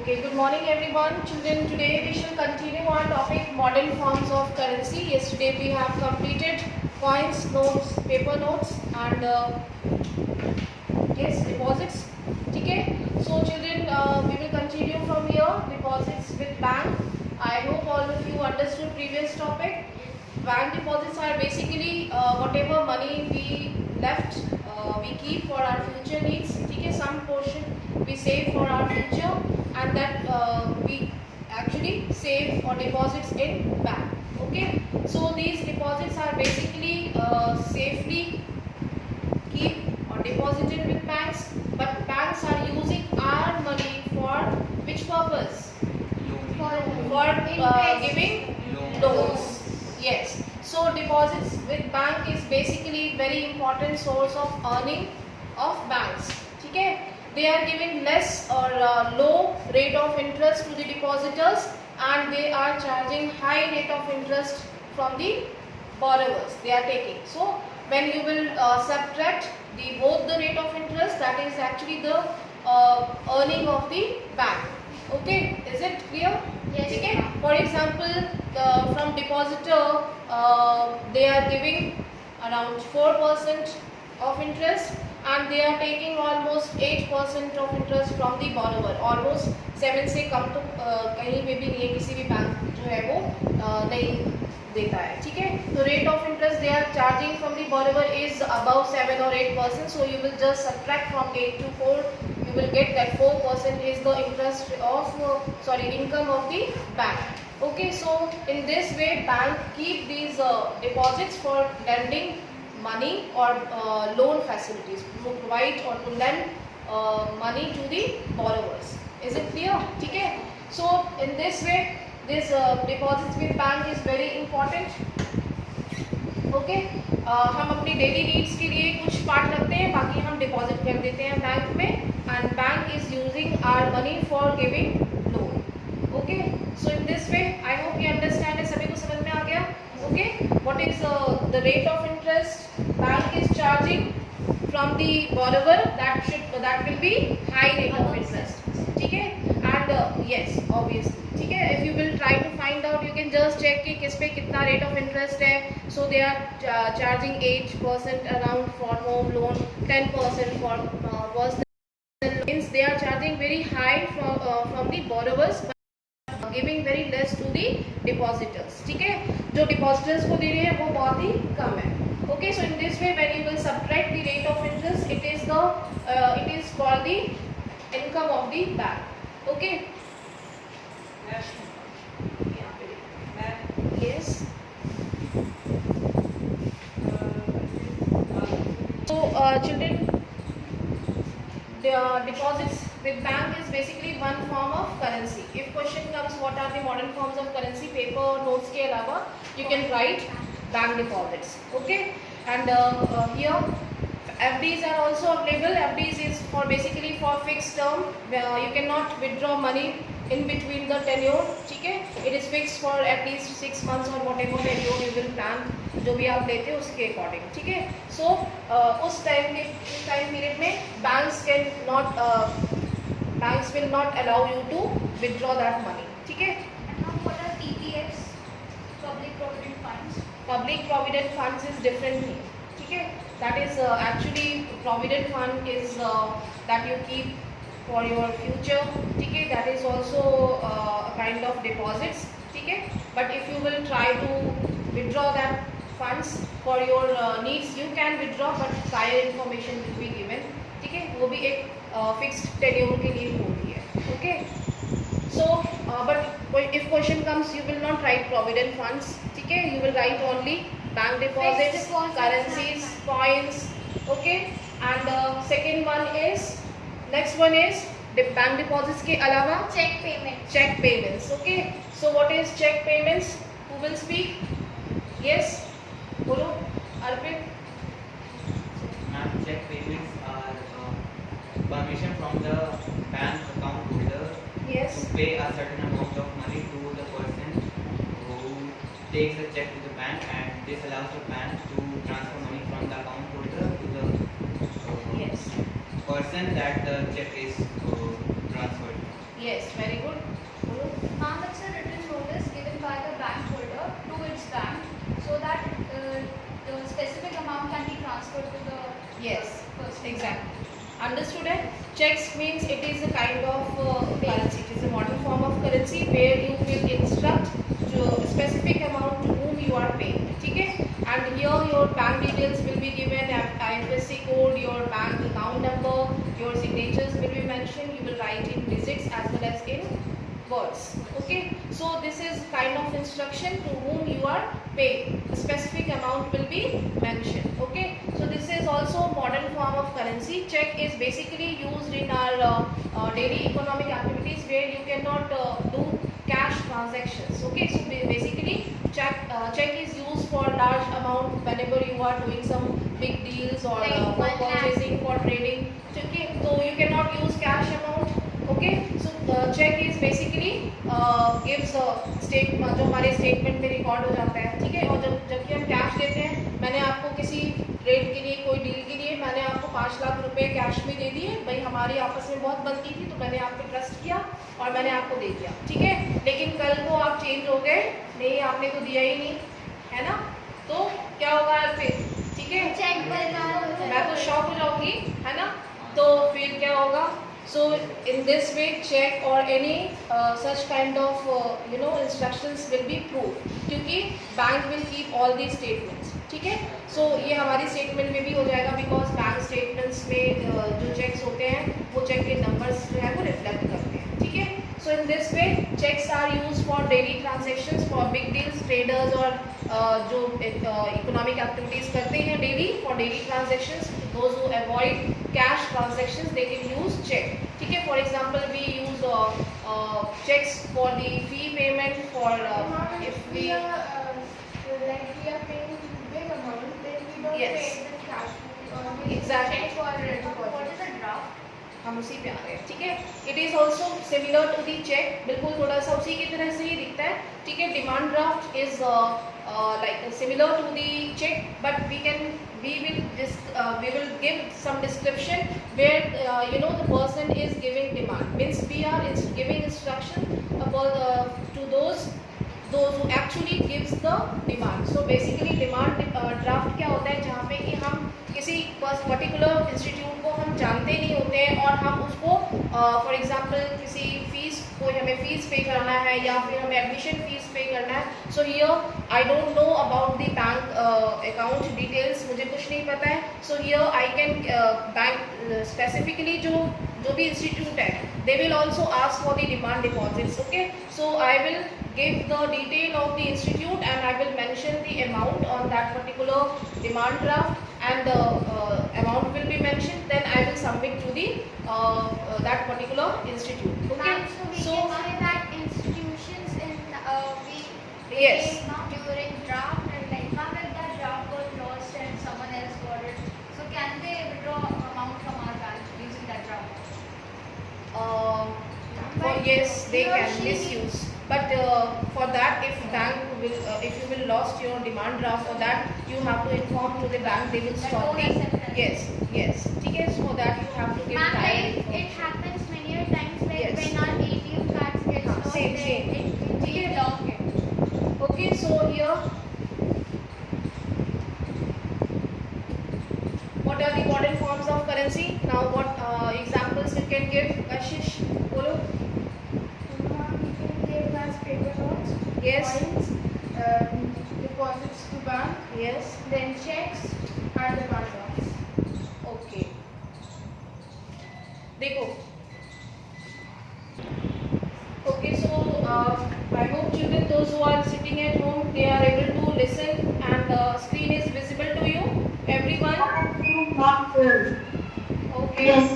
Okay, good morning everyone. Children, today we shall continue our topic modern forms of currency. Yesterday we have completed coins, notes, paper notes and yes, deposits. Okay, so children, we will continue from here. Deposits with bank. I hope all of you understood previous topic. Bank deposits are basically whatever money we left, we keep for our future needs. Okay, some portion we save for our future, and that we actually save or deposits in bank. Okay, so these deposits are basically safely keep or deposited with banks, but banks are using our money for which purpose? For giving loans. Yes. So deposits with bank is basically very important source of earning of banks. Okay. They are giving less or low rate of interest to the depositors, and they are charging high rate of interest from the borrowers they are taking. So when you will subtract both the rate of interest, that is actually the earning of the bank. Okay, is it clear? Yes. Okay. For example, from depositor they are giving around 4% of interest, and they are taking almost 8% of interest from the borrower. Almost 7 से कम तो कहीं पे भी नहीं है, किसी भी bank जो है वो नहीं देता है. ठीक है, तो rate of interest they are charging from the borrower is above 7 or 8%. So you will just subtract from 8 to 4. You will get that 4% is the interest of income of the bank. Okay, so in this way bank keep these deposits for lending money or loan facilities, to provide or to lend money to the borrowers. Is it clear? Okay, so in this way this deposits with bank is very important. Okay, हम अपनी daily needs के लिए कुछ part रखते हैं, बाकी हम deposit कर देते हैं बैंक में, and bank is using our money for giving loan. Okay, so in this way I hope you understand है, सभी को समझ में आ गया. Okay, what is the rate of interest bank is charging from the borrower, that will be high rate of interest. ठीक है, and yes obviously. ठीक है, if you will try to find out, you can just check कि किस पे कितना rate of interest है. So they are charging 8% around for home loan, 10% for personal means they are charging very high from the borrowers, giving very less to the depositors. ठीक है, जो depositors को दे रहे हैं वो बहुत ही कम है. Okay, so in this way when you will subtract the rate of interest, it is called the income of the bank. Okay. Yes. So children, the deposits with bank is basically one form of currency. If question comes what are the modern forms of currency, paper notes के अलावा you can write bank deposits. Okay, and here FDs are also available. FDs is for basically for fixed term. You cannot withdraw money in between the tenure. ठीक है, it is fixed for at least 6 months or whatever tenure you will plan, जो भी आप लेते हो उसके according. ठीक है, so उस टाइम पीरियड में banks will not allow you to withdraw that money. ठीक है. What are PPFs? Public Provident Funds. Public Provident Funds is different thing. ठीक है, that is actually Provident Fund is that you keep for your future. ठीक है, that is also a kind of deposits. ठीक है, but if you will try to withdraw that funds for your needs, you can withdraw, but prior information will be given. ठीक है, वो भी एक fixed tenure के लिए होती है. Okay, so but if question comes, you will not write Provident Funds. Okay, you will write only bank deposits, currencies, coins. Okay, and second one is, next one is bank deposits के अलावा Check payments. check payments. Okay, so what is check payments? Who will speak? Yes, बोलो अर्पित. Ma'am, check payments are permission from the bank account holder Yes. to pay a certain amount of money to the person who takes the check to the bank, and this allows the bank to transfer money from the account holder to the Yes. person that the check is transferred. Yes, very good. Exactly. Understood it? Checks means it is a kind of currency. It is a modern form of currency where you will instruct to a specific amount to whom you are paying. Okay? And here your bank details will be given, IFSC code, your bank account number, your signatures will be mentioned. You will write in digits as well as in words. Okay? So this is kind of instruction to whom you are paying. A specific amount will be mentioned. Okay? So this is also modern form of currency. Check is basically used in our daily economic activities where you cannot do cash transactions. Okay, so basically check is used for large amount whenever you are doing some big deals or Like for 1 lakh. purchasing, for trading. Okay, so you cannot use cash amount. Okay, so check is basically gives statement जो हमारे statement में record हो जाता है. ठीक है, और जबकि हम कैश देते हैं, मैंने आपको किसी ट्रेड के लिए, कोई डील के लिए मैंने आपको 5 लाख रुपए कैश में दे दिए. भाई हमारी आपस में बहुत बनती थी तो मैंने आप पे ट्रस्ट किया और मैंने आपको दे दिया. ठीक है, लेकिन कल को आप चेंज हो गए, नहीं आपने तो दिया ही नहीं, है ना, तो क्या होगा फिर? ठीक है, चेक बर्बाद हो जाएगा. मैं तो शॉक हो जाऊंगी, है ना, तो फिर क्या होगा? So in this way check or any such kind of instructions will be proved, क्योंकि bank will keep all these statements. ठीक है, so ये हमारी स्टेटमेंट में भी हो जाएगा because बैंक स्टेटमेंट्स में जो चेक्स होते हैं वो चेक के नंबर्स जो है वो रिफ्लेक्ट करते हैं. ठीक है, so in this way checks are used for daily transactions, for big deals, traders और जो इकोनॉमिक एक्टिविटीज करते हैं daily, for daily transactions. Those who avoid cash transactions they can use check. ठीक है, for example we use checks for the fee payment, for if we like we are paying big amount, then we don't Yes. pay it with cash. Exactly. Check or deposit. What is a draft? हम उसी पे आ रहे हैं. ठीक है, it is also similar to the cheque, बिल्कुल थोड़ा सा उसी की तरह से ही दिखता है. ठीक है, demand draft is like similar to the check, but we will give some description where the person is giving demand, means we are giving instruction about to those who actually gives the demand. So basically demand draft क्या होता है, जहाँ पे कि हम किसी particular institute को हम जानते नहीं होते हैं और हम उसको फॉर एग्जांपल किसी फीस को, हमें फीस पे करना है या फिर हमें एडमिशन फीस पे करना है. So here I don't know about the bank account details, मुझे कुछ नहीं पता है. So here I can bank specifically जो भी इंस्टीट्यूट है they will also ask for the demand deposits. Okay, so I will give the detail of the institute and I will mention the amount on that particular demand draft and the amount will be mentioned, then I will submit to the that particular institute. Okay, Ma'am, so we so can say that institutions in we Yes. pay now during draft, and like ma'am, if that draft got lost and someone else got it, so can they withdraw amount from our bank using that draft? yes, they He or can she- misuse, but for that if you will lost your demand draft, for that you have to inform to the bank, they will That stop don't accept it. yes. ठीक है, so that you have to give Ma'am, time like it information. happens many a times, like Yes. when our ATM cards get lost, Same. we block it. Okay, so here what are the modern forms of currency? Now what examples you can give? Ashish, bolo. We can give as paper notes, Yes. coins, deposits to bank, Yes. then checks and the drafts. Okay. देखो. Okay, so I hope children, those who are sitting at home, they are able to listen and the screen is visible to you. Everyone. Okay. Yes.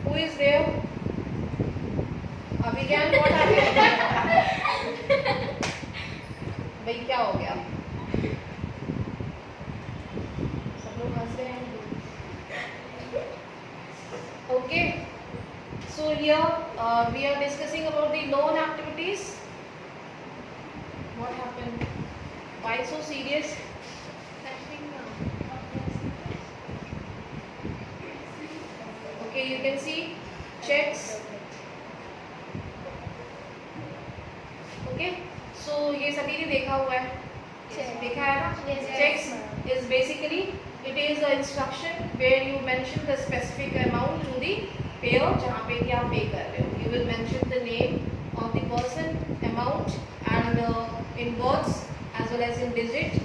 Who is there? Abhigyan, what happened? भाई क्या हो गया? सब लोग हंस रहे हैं. Okay. So here we are discussing about the loan activities. What happened? Why so serious? Okay, you can see checks. Okay, so ये सभी ने देखा हुआ है, Check. देखा है ना? Yes, Checks ma'am. is basically it is an instruction where you mention the specific amount to the payer जहाँ पे कि आप pay कर रहे हो. You will mention the name of the person, amount, and in words as well as in digit,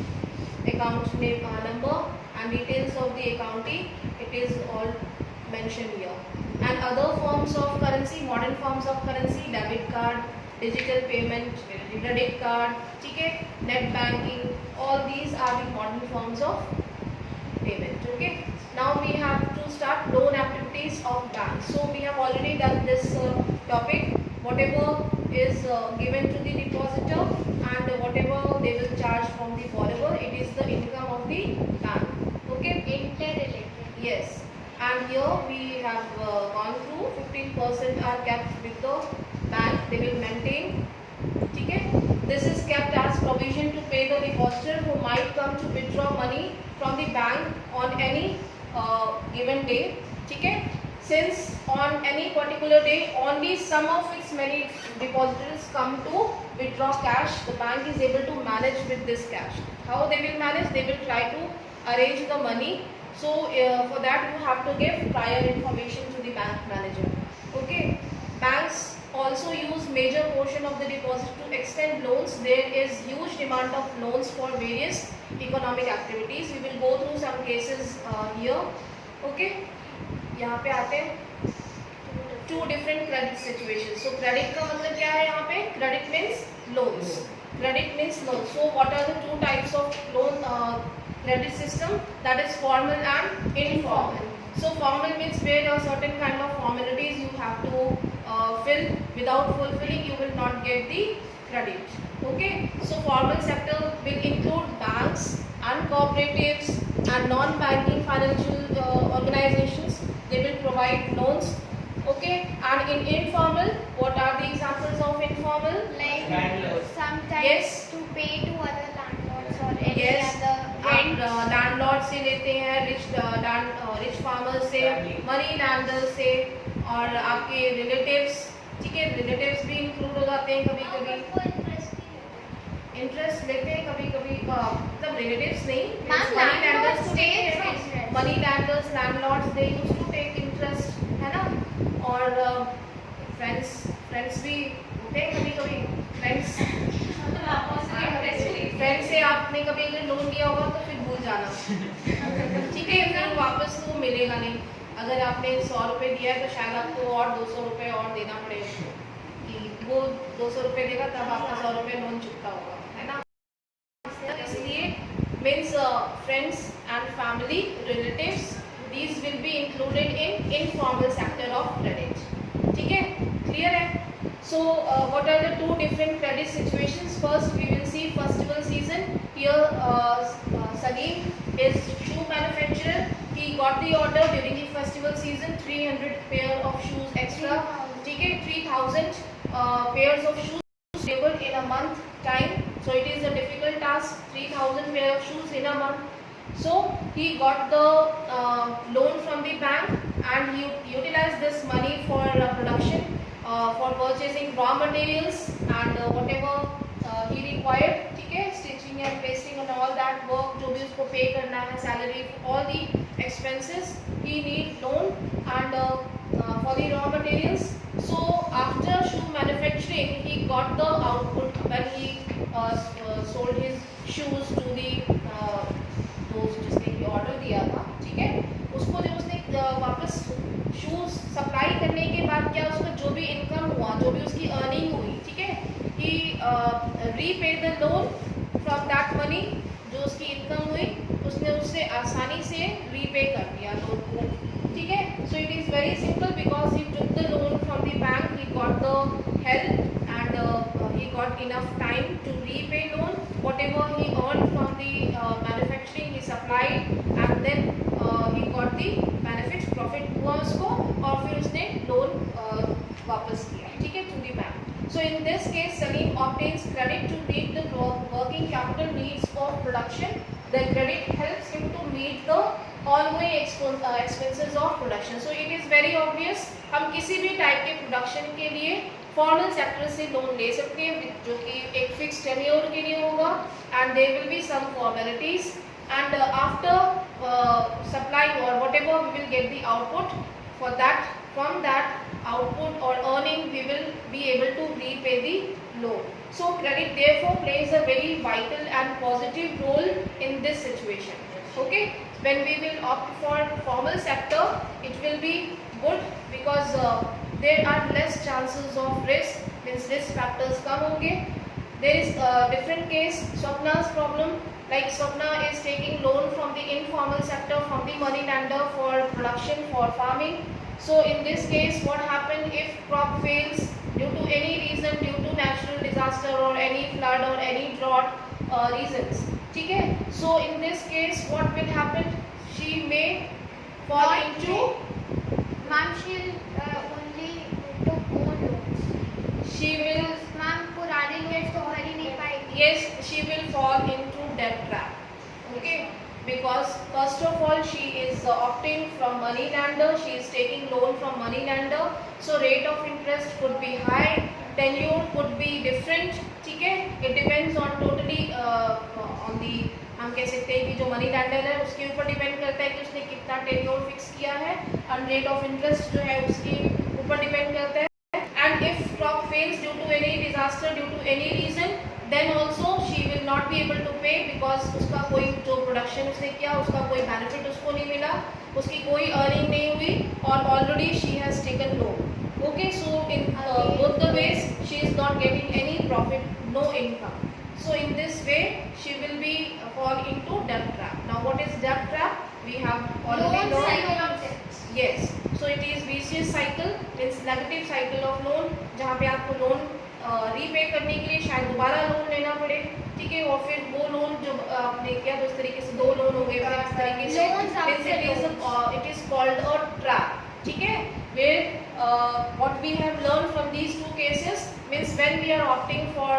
account name, number, and details of the accountee. It is all mentioned here. And other forms of currency, modern forms of currency, debit card, digital payment, credit card, ठीक है, net banking, all these are the modern forms of payment. Okay, now we have to start loan activities of banks. So we have already done this topic. Whatever is given to the depositor and whatever they will charge from the borrower, it is the income of the bank. Okay, Interrelated. yes, and here we have gone through 15% are kept with the bank, they will maintain. ठीक है, this is kept as provision to pay the depositor who might come to withdraw money from the bank on any given day. ठीक है, since on any particular day only some of its many depositors come to withdraw cash, the bank is able to manage with this cash. How they will manage? They will try to arrange the money. So for that you have to give prior information to the bank manager. Okay, banks also use major portion of the deposit to extend loans. There is huge demand of loans for various economic activities. We will go through some cases here. Okay, यहाँ पे आते हैं two different credit situations. So credit का मतलब क्या है यहाँ पे? Credit means loans. Credit means loans. So what are the two types of loan credit system? That is formal and informal. So formal means where a certain kind of formalities you have to fill. Without fulfilling, you will not get the credit. Okay. So formal sector will include banks and cooperatives and non-banking financial organizations. They will provide loans. Okay. And in informal, what are the examples of informal? Like Landlords. sometimes Yes. to pay to other landlords or any Yes. other आप rent. Landlord से लेते हैं, rich farmer से, money lender से, और आपके relatives. ठीक है, रिलेटिव्स भी इंक्लूड हो जाते हैं कभी कभी. इंटरेस्ट लेते हैं कभी कभी, मतलब रिलेटिव्स नहीं, Ma'am, landlords take interest. Money lenders, landlords, they used to take interest, है ना. और फ्रेंड्स भी होते हैं कभी कभी. फ्रेंड्स से आपने कभी अगर लोन लिया होगा तो फिर भूल जाना. ठीक है, फिर वापस तो मिलेगा नहीं. अगर आपने 100 रुपये दिया है तो शायद आपको और 200 रुपये और देना पड़ेगा, कि वो 200 रुपये देगा तब आपका 100 रुपये लोन चुकता होगा, है ना. इसलिए means friends and family, relatives, these will be included in informal sector of credit. ठीक है, clear है. So what are the two different credit situations? First we will see festival season. Here Salim is shoe manufacturer. He got the order during the festival season, 300 pair of shoes extra. ठीक है, 3000 pairs of shoes delivered in a month time. So it is a difficult task, 3000 pair of shoes in a month. So he got the loan from the bank and he utilized this money for production, for purchasing raw materials and whatever he required. ठीक है, stitching and pasting and all that work जो भी उसको pay करना है, salary, all the expenses he need loan and for the raw materials. So after shoe manufacturing he got the output when he sold his shoes to the जिसने order दिया था. ठीक है, उसको जब उसने वापस शूज सप्लाई करने के बाद क्या उसको जो भी इनकम हुआ, जो भी उसकी अर्निंग हुई, ठीक है, he repay the loan from that money. जो उसकी इनकम हुई उसने उससे आसानी से रीपे कर दिया लोन को. ठीक है, so it is very simple because he took the loan from the bank, he got the help and he got enough time to repay loan. Whatever he earned from the manufacturing he supplied and then he got the benefits, profit हुआ उसको और फिर उसने loan वापस किया. ठीक है, to the bank. So in this case Salim obtains credit to meet the working capital needs of production. The credit helps him to meet the ongoing expenses of production. So it is very obvious हम किसी भी type के production के लिए formal sector से loan ले सकते हैं जो कि एक फिक्स टेन्योर के लिए होगा and there will be some formalities and after will get the output. For that, from that output or earning, we will be able to repay the loan. So credit therefore plays a very vital and positive role in this situation. Okay, when we will opt for formal sector, it will be good because there are less chances of risk, means risk factors come honge. There is a different case, Swapna's problem, like Swapna is taking loan from the informal sector, from the money lender for production, for farming. So in this case, what happens if crop fails due to any reason, due to natural disaster or any flood or any drought reasons? Okay? So in this case, what will happen? She may fall into, Ma'am, she'll only took more loans. she will, Ma'am, पुराने loans तो भर ही नहीं पाएगी. yes, she will fall into debt trap. Okay? Because first of all, she is opting from money lender, she is taking loan from money lender, so rate of interest could be high, tenure could be different. ठीक है? It depends on totally on the, हम कह सकते हैं कि जो money lender है उसके ऊपर डिपेंड करता है कि उसने कितना टेन्योर फिक्स किया है, और रेट ऑफ इंटरेस्ट जो है उसके ऊपर डिपेंड करता है. And if crop fails due to any disaster, due to any reason, then also she will not be able to pay because उसका कोई जो प्रोडक्शन उसने किया उसका कोई बेनिफिट उसको नहीं मिला, उसकी कोई अर्निंग नहीं हुई, और already she has taken loan. Okay, so in both the ways she is not getting any profit, no income. So in this way she will be fall into debt trap. Now what is debt trap? We have already Loan cycle learned. of debts. Yes, so it is vicious cycle, it's negative cycle of loan, जहाँ पे आपको loan repay करने के लिए शायद दोबारा loan लेना पड़े. ठीक है, और फिर वो लोन जो आपने किया तो इस तरीके से दो लोन हो गए, फिर इस तरीके से Loans after it is called a trap. ठीक है, where what we have learned from these two cases means when we are opting for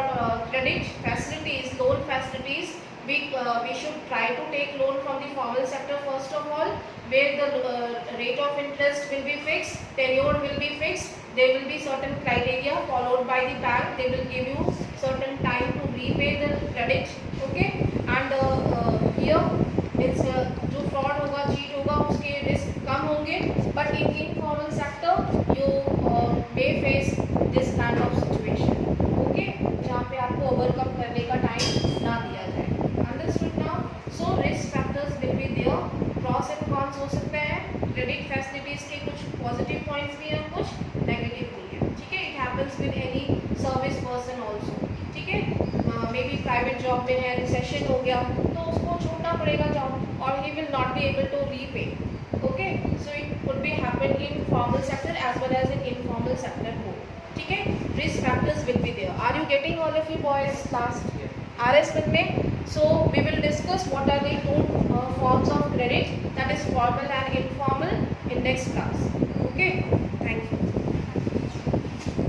credit facilities, loan facilities, we should try to take loan from the formal sector first of all, where the rate of interest will be fixed, tenure will be fixed, there will be certain criteria followed by the bank, they will give you certain time to repay the credit. Okay, and here means जो fraud होगा, cheat होगा, उसके risk कम होंगे, but in informal sector you may face this kind of situation. Okay, जहाँ पे आपको overcome करने का time ना दिया जाए. Understood now? So risk factors will be there, pros and cons हो सकते हैं, credit facilities के कुछ positive points भी हैं, कुछ negative भी हैं. ठीक है, it happens with any service person also. ठीक है, maybe private job में है, recession हो गया तो उसको छोड़ना पड़ेगा जॉब, और he will not be able to repay. Okay, so it could be happen in formal sector as well as in informal sector both. ठीक है, risk factors will be there. Are you getting all of you boys last RS with me? So we will discuss what are the two forms of credit, that is formal and informal, in next class. Okay, thank you.